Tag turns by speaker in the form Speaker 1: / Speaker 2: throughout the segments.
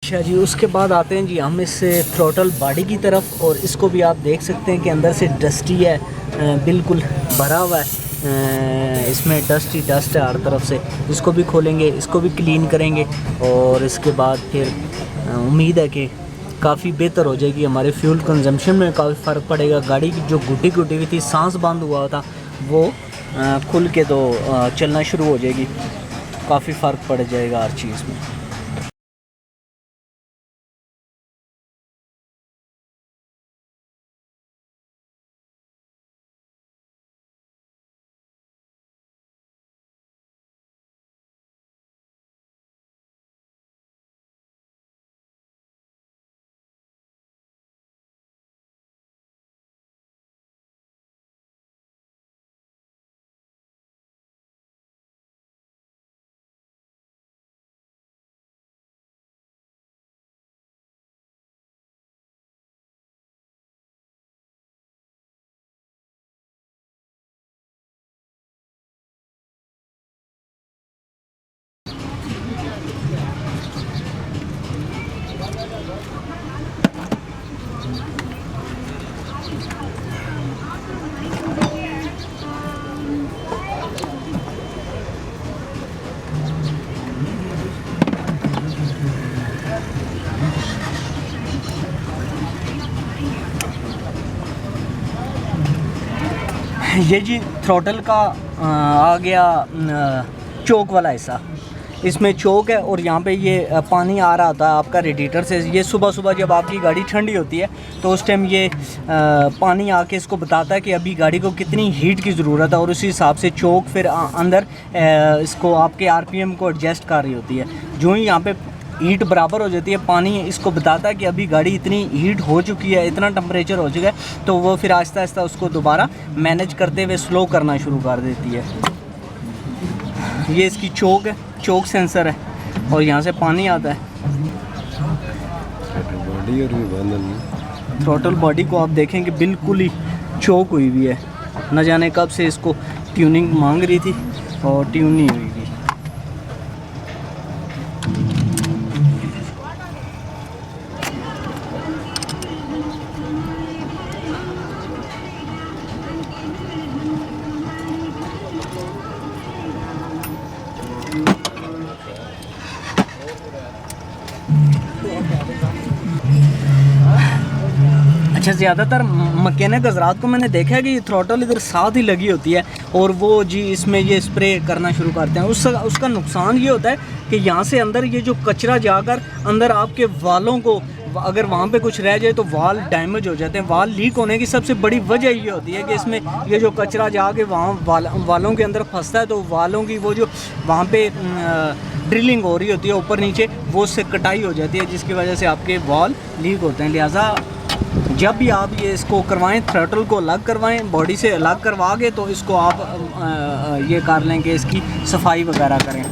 Speaker 1: अच्छा जी, उसके बाद आते हैं जी हम इस थ्रोटल बॉडी की तरफ, और इसको भी आप देख सकते हैं कि अंदर से डस्टी है, बिल्कुल भरा हुआ है, इसमें डस्ट ही डस्ट है हर तरफ से। इसको भी खोलेंगे, इसको भी क्लीन करेंगे, और इसके बाद फिर उम्मीद है कि काफ़ी बेहतर हो जाएगी, हमारे फ्यूल कंजम्पशन में काफ़ी फ़र्क पड़ेगा। गाड़ी की जो घुटी घुटी हुई थी, सांस बंद हुआ था, वो खुल के तो चलना शुरू हो जाएगी, काफ़ी फ़र्क पड़ जाएगा हर चीज़ में। ये जी थ्रोटल का आ गया चोक वाला हिस्सा, इसमें चोक है, और यहाँ पे ये पानी आ रहा था आपका रेडिएटर से। ये सुबह सुबह जब आपकी गाड़ी ठंडी होती है तो उस टाइम ये पानी आके इसको बताता है कि अभी गाड़ी को कितनी हीट की ज़रूरत है, और उसी हिसाब से चोक फिर अंदर इसको आपके आरपीएम को एडजस्ट कर रही होती है। जो ही यहाँ पे हीट बराबर हो जाती है, पानी इसको बताता है कि अभी गाड़ी इतनी हीट हो चुकी है, इतना टेम्परेचर हो चुका है, तो वो फिर आहिस्ता आहिस्ता उसको दोबारा मैनेज करते हुए स्लो करना शुरू कर देती है। ये इसकी चोक है, चोक सेंसर है, और यहाँ से पानी आता है। थ्रोटल बॉडी को आप देखें कि बिल्कुल ही चोक हुई हुई है, न जाने कब से इसको ट्यूनिंग मांग रही थी और ट्यून नहीं हुई थी। अच्छा, ज़्यादातर मैकेनिक हज़रात को मैंने देखा है कि ये थ्रोटल इधर साथ ही लगी होती है, और वो जी इसमें ये स्प्रे करना शुरू करते हैं। उसका नुकसान ये होता है कि यहाँ से अंदर ये जो कचरा जाकर अंदर आपके वालों को, अगर वहाँ पे कुछ रह जाए तो वाल डैमेज हो जाते हैं। वाल लीक होने की सबसे बड़ी वजह ये होती है कि इसमें ये जो कचरा जाके वहाँ वालों के अंदर फंसता है, तो वालों की वो जो वहाँ पे ड्रिलिंग हो रही होती है ऊपर नीचे, वो उससे कटाई हो जाती है, जिसकी वजह से आपके वाल लीक होते हैं। लिहाजा जब भी आप ये इसको करवाएं, थ्रोटल को अलग करवाएं, बॉडी से अलग करवा के तो इसको आप ये कर लें कि इसकी सफाई वगैरह करें।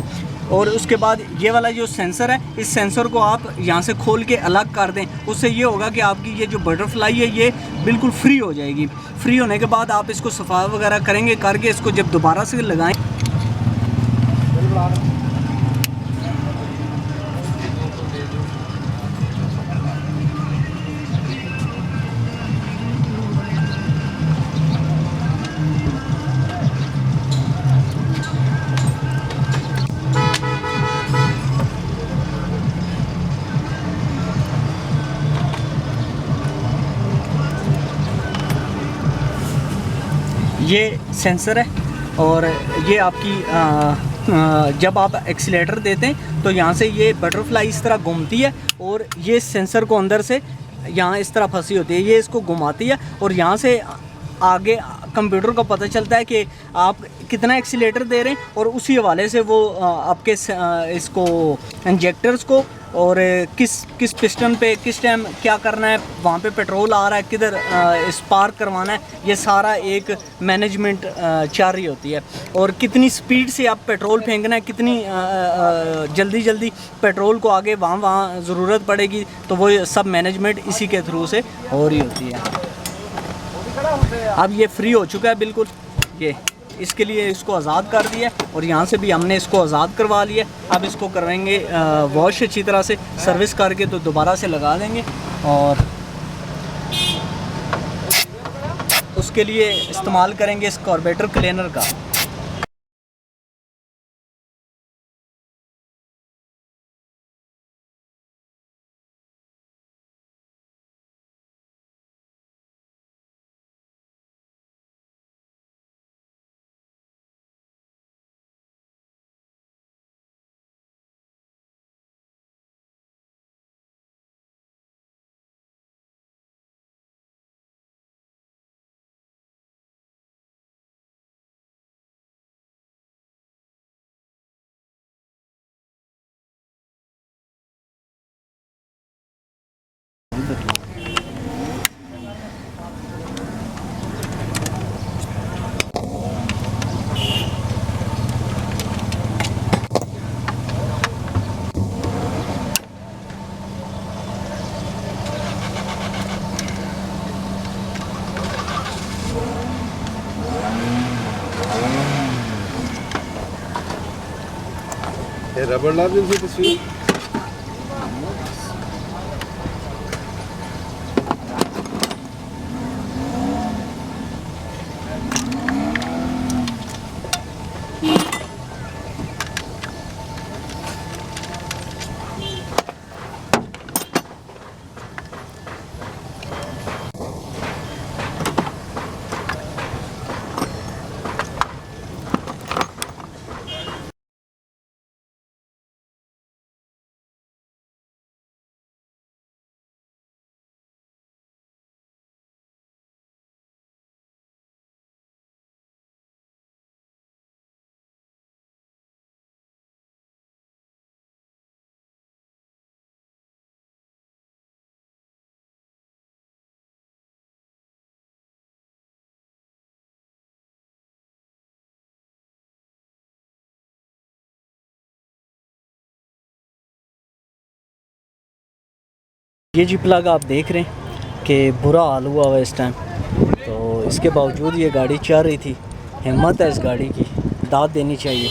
Speaker 1: और उसके बाद ये वाला जो सेंसर है, इस सेंसर को आप यहाँ से खोल के अलग कर दें। उससे ये होगा कि आपकी ये जो बटरफ्लाई है ये बिल्कुल फ्री हो जाएगी। फ्री होने के बाद आप इसको सफाई वगैरह करेंगे, करके इसको जब दोबारा से लगाएं, ये सेंसर है, और ये आपकी जब आप एक्सीलेटर देते हैं तो यहाँ से ये बटरफ्लाई इस तरह घूमती है, और ये सेंसर को अंदर से यहाँ इस तरह फंसी होती है, ये इसको घुमाती है, और यहाँ से आगे कंप्यूटर को पता चलता है कि आप कितना एक्सीलेटर दे रहे हैं, और उसी हवाले से वो आपके इसको इंजेक्टर्स को और किस पिस्टन पे किस टाइम क्या करना है, वहाँ पे पेट्रोल आ रहा है किधर स्पार्क करवाना है, ये सारा एक मैनेजमेंट चल रही होती है। और कितनी स्पीड से आप पेट्रोल फेंकना है, कितनी जल्दी जल्दी पेट्रोल को आगे वहाँ ज़रूरत पड़ेगी, तो वो सब मैनेजमेंट इसी के थ्रू से हो रही होती है। अब ये फ्री हो चुका है बिल्कुल, ये इसके लिए इसको आज़ाद कर दिया और यहाँ से भी हमने इसको आज़ाद करवा लिया। अब इसको करवाएंगे वॉश अच्छी तरह से, सर्विस करके तो दोबारा से लगा देंगे। और उसके लिए इस्तेमाल करेंगे इस कार्बोरेटर क्लीनर का।
Speaker 2: रबड़ ला दीजिए तस्वीर।
Speaker 1: ये जी प्लग आप देख रहे हैं कि बुरा हाल हुआ हुआ इस टाइम, तो इसके बावजूद ये गाड़ी चल रही थी। हिम्मत है इस गाड़ी की, दाद देनी चाहिए।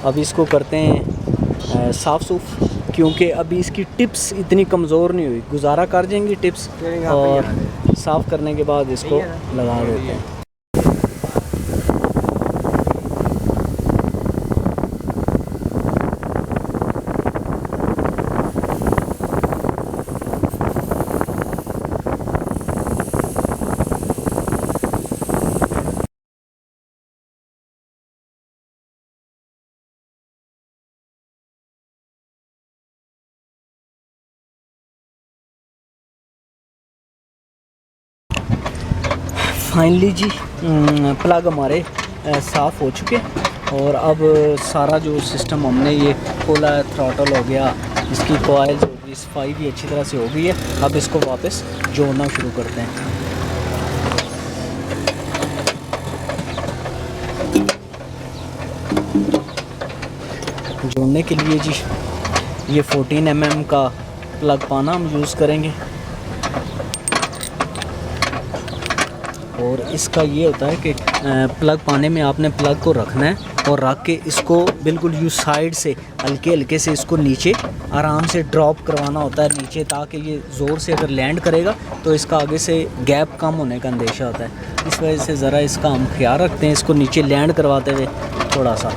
Speaker 1: अब इसको करते हैं साफ़ सूफ, क्योंकि अभी इसकी टिप्स इतनी कमज़ोर नहीं हुई। गुजारा कर जाएंगी टिप्स, और साफ़ करने के बाद इसको लगा देते हैं। फाइनली जी प्लग हमारे साफ़ हो चुके, और अब सारा जो सिस्टम हमने ये खोला है, थ्रॉटल हो गया, इसकी कॉइल्स हो गई, सफाई भी अच्छी तरह से हो गई है। अब इसको वापस जोड़ना शुरू करते हैं। जोड़ने के लिए जी ये 14 mm का प्लग पाना हम यूज़ करेंगे, और इसका ये होता है कि प्लग पाने में आपने प्लग को रखना है और रख के इसको बिल्कुल यू साइड से हल्के हल्के से इसको नीचे आराम से ड्रॉप करवाना होता है नीचे, ताकि ये ज़ोर से अगर लैंड करेगा तो इसका आगे से गैप कम होने का अंदेशा होता है। इस वजह से ज़रा इसका हम ख्याल रखते हैं, इसको नीचे लैंड करवाते हुए थोड़ा सा।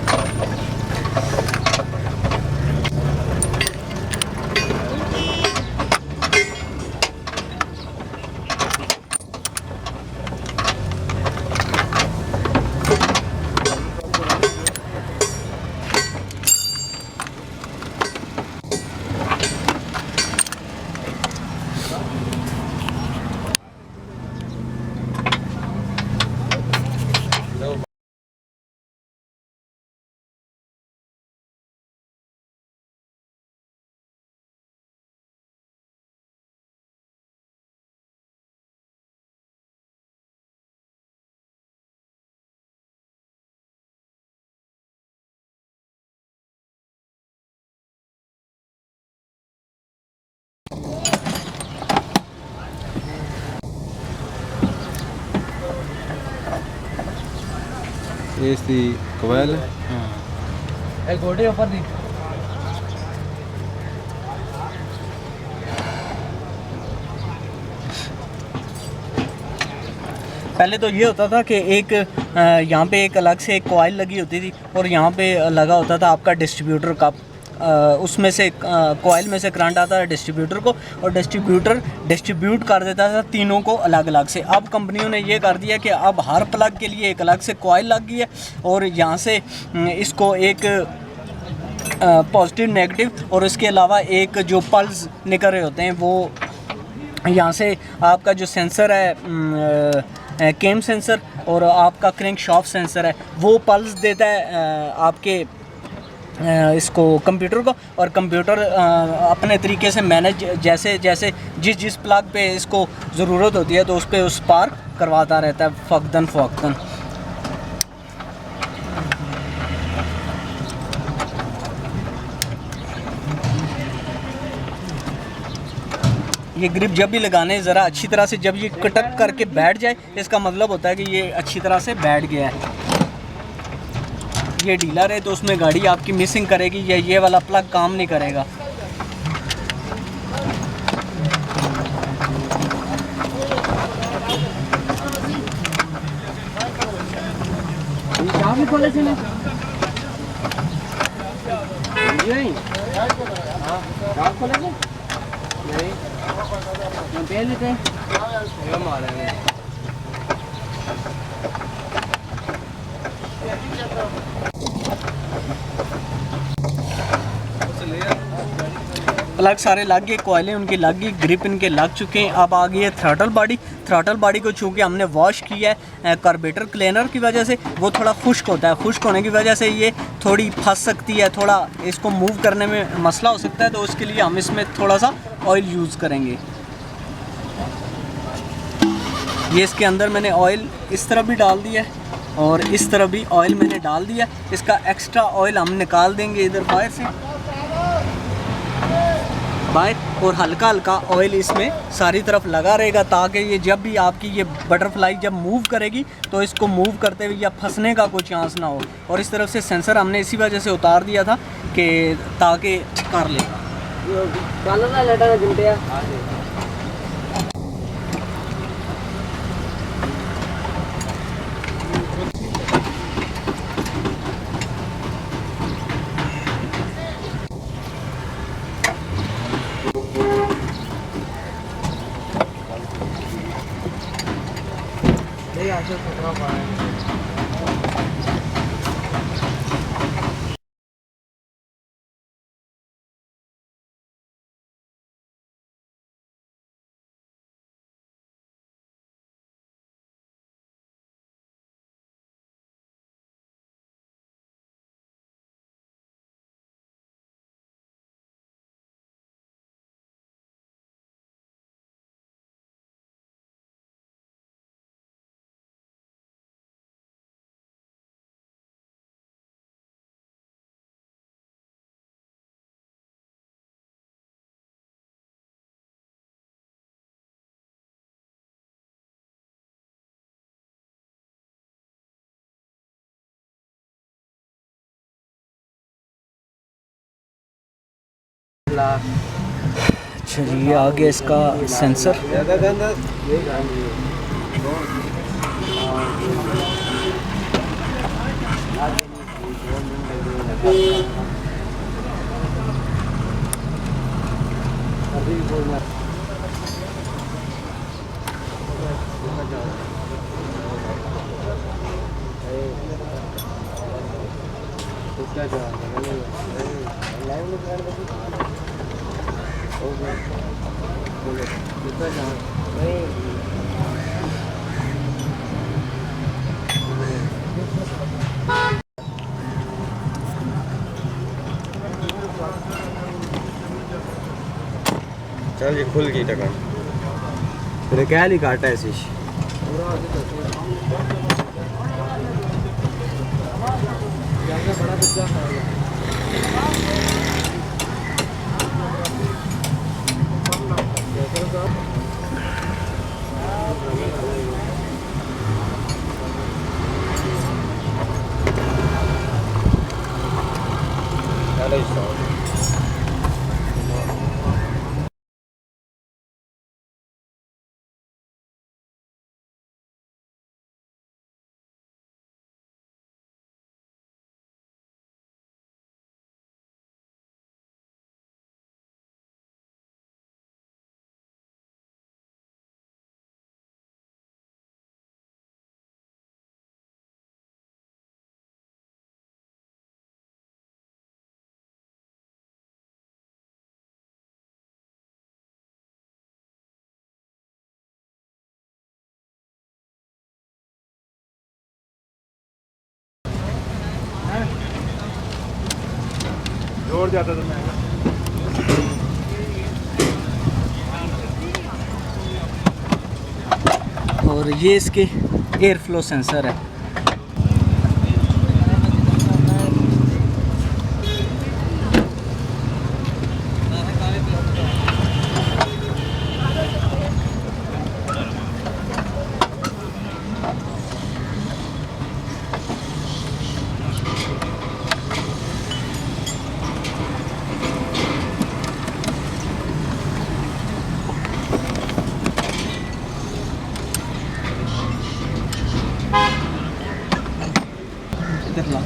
Speaker 2: ये इसकी कोयल है।
Speaker 1: एक गोटे ऊपर दी। पहले तो ये होता था कि एक यहाँ पे एक अलग से एक कॉइल लगी होती थी और यहाँ पे लगा होता था आपका डिस्ट्रीब्यूटर का, उसमें से कॉइल में से करंट आता है डिस्ट्रीब्यूटर को और डिस्ट्रीब्यूटर डिस्ट्रीब्यूट कर देता था तीनों को अलग अलग से। अब कंपनियों ने ये कर दिया कि अब हर प्लग के लिए एक अलग से कॉइल लग गई है और यहाँ से इसको एक पॉजिटिव नेगेटिव और इसके अलावा एक जो पल्स निकल रहे होते हैं वो यहाँ से आपका जो सेंसर है केम सेंसर और आपका क्रैंक शाफ्ट सेंसर है वो पल्स देता है आपके इसको कंप्यूटर को और कंप्यूटर अपने तरीके से मैनेज जैसे जैसे जिस प्लग पे इसको ज़रूरत होती है तो उस पर उस पार करवाता रहता है फ़क्दन फ़क्दन। ये ग्रिप जब भी लगाने ज़रा अच्छी तरह से जब ये कटक करके बैठ जाए इसका मतलब होता है कि ये अच्छी तरह से बैठ गया है। ये डीलर है तो उसमें गाड़ी आपकी मिसिंग करेगी या ये वाला प्लग काम नहीं करेगा। प्लग सारे लग गए, कॉइलें उनकी लग गई, ग्रिप इनके लग चुके हैं। अब आ गई है थ्रॉटल बॉडी। थ्रॉटल बॉडी को चूँकि हमने वॉश किया है कार्बोरेटर क्लीनर की वजह से वो थोड़ा खुश्क होता है, खुश्क होने की वजह से ये थोड़ी फंस सकती है, थोड़ा इसको मूव करने में मसला हो सकता है, तो उसके लिए हम इसमें थोड़ा सा ऑयल यूज़ करेंगे। ये इसके अंदर मैंने ऑयल इस तरह भी डाल दिया है और इस तरह भी ऑयल मैंने डाल दिया। इसका एक्स्ट्रा ऑयल हम निकाल देंगे इधर बाहर से बाहर और हल्का हल्का ऑयल इसमें सारी तरफ लगा रहेगा ताकि ये जब भी आपकी ये बटरफ्लाई जब मूव करेगी तो इसको मूव करते हुए या फंसने का कोई चांस ना हो। और इस तरफ से सेंसर हमने इसी वजह से उतार दिया था कि ताकि कर लेगा। अच्छा जी, ये आ गया इसका सेंसर।
Speaker 2: चल ये खुल गई टका तेरे क्या नहीं काटा ऐसी और ज़्यादा तो महंगा।
Speaker 1: और ये इसके एयर फ्लो सेंसर है। इधर ला।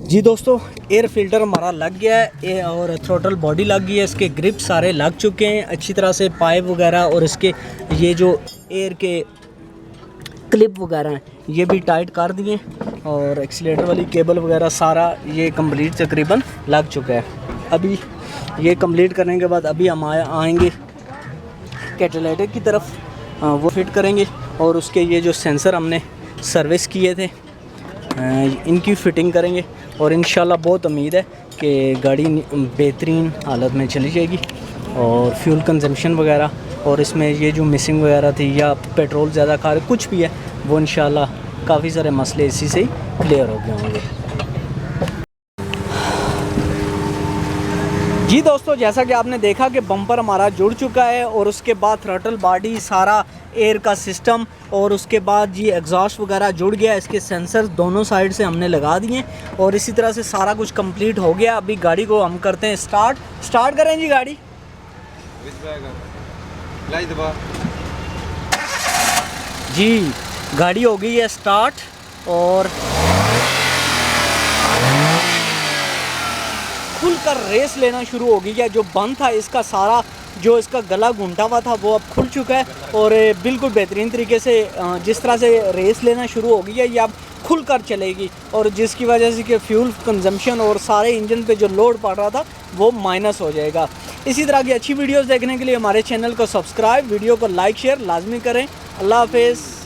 Speaker 1: जी दोस्तों, एयर फिल्टर हमारा लग गया है और थ्रोटल बॉडी लग गई है, इसके ग्रिप सारे लग चुके हैं अच्छी तरह से, पाइप वगैरह और इसके ये जो एयर के क्लिप वगैरह हैं ये भी टाइट कर दिए और एक्सीलेटर वाली केबल वगैरह सारा ये कंप्लीट तकरीबन लग चुका है। अभी ये कंप्लीट करने के बाद अभी हम आएंगे कैटेलाइटर की तरफ, वो फिट करेंगे और उसके ये जो सेंसर हमने सर्विस किए थे इनकी फ़िटिंग करेंगे और इंशाल्लाह बहुत उम्मीद है कि गाड़ी बेहतरीन हालत में चली जाएगी। और फ्यूल कंजम्पशन वगैरह और इसमें ये जो मिसिंग वगैरह थी या पेट्रोल ज़्यादा खा रहे कुछ भी है वो इंशाल्लाह काफ़ी सारे मसले इसी से ही क्लियर हो गए होंगे। जी दोस्तों, जैसा कि आपने देखा कि बम्पर हमारा जुड़ चुका है और उसके बाद थ्रॉटल बॉडी सारा एयर का सिस्टम और उसके बाद ये एग्जॉस्ट वगैरह जुड़ गया, इसके सेंसर दोनों साइड से हमने लगा दिए और इसी तरह से सारा कुछ कंप्लीट हो गया। अभी गाड़ी को हम करते हैं स्टार्ट करें जी गाड़ी। जी गाड़ी हो गई है स्टार्ट और खुलकर रेस लेना शुरू हो गई है। जो बंद था इसका सारा, जो इसका गला घुंटा हुआ था वो अब खुल चुका है और बिल्कुल बेहतरीन तरीके से जिस तरह से रेस लेना शुरू हो गई है ये अब खुलकर चलेगी और जिसकी वजह से कि फ्यूल कंजम्पशन और सारे इंजन पे जो लोड पड़ रहा था वो माइनस हो जाएगा। इसी तरह की अच्छी वीडियोस देखने के लिए हमारे चैनल को सब्सक्राइब, वीडियो को लाइक शेयर लाजमी करें। अल्लाह हाफिज़।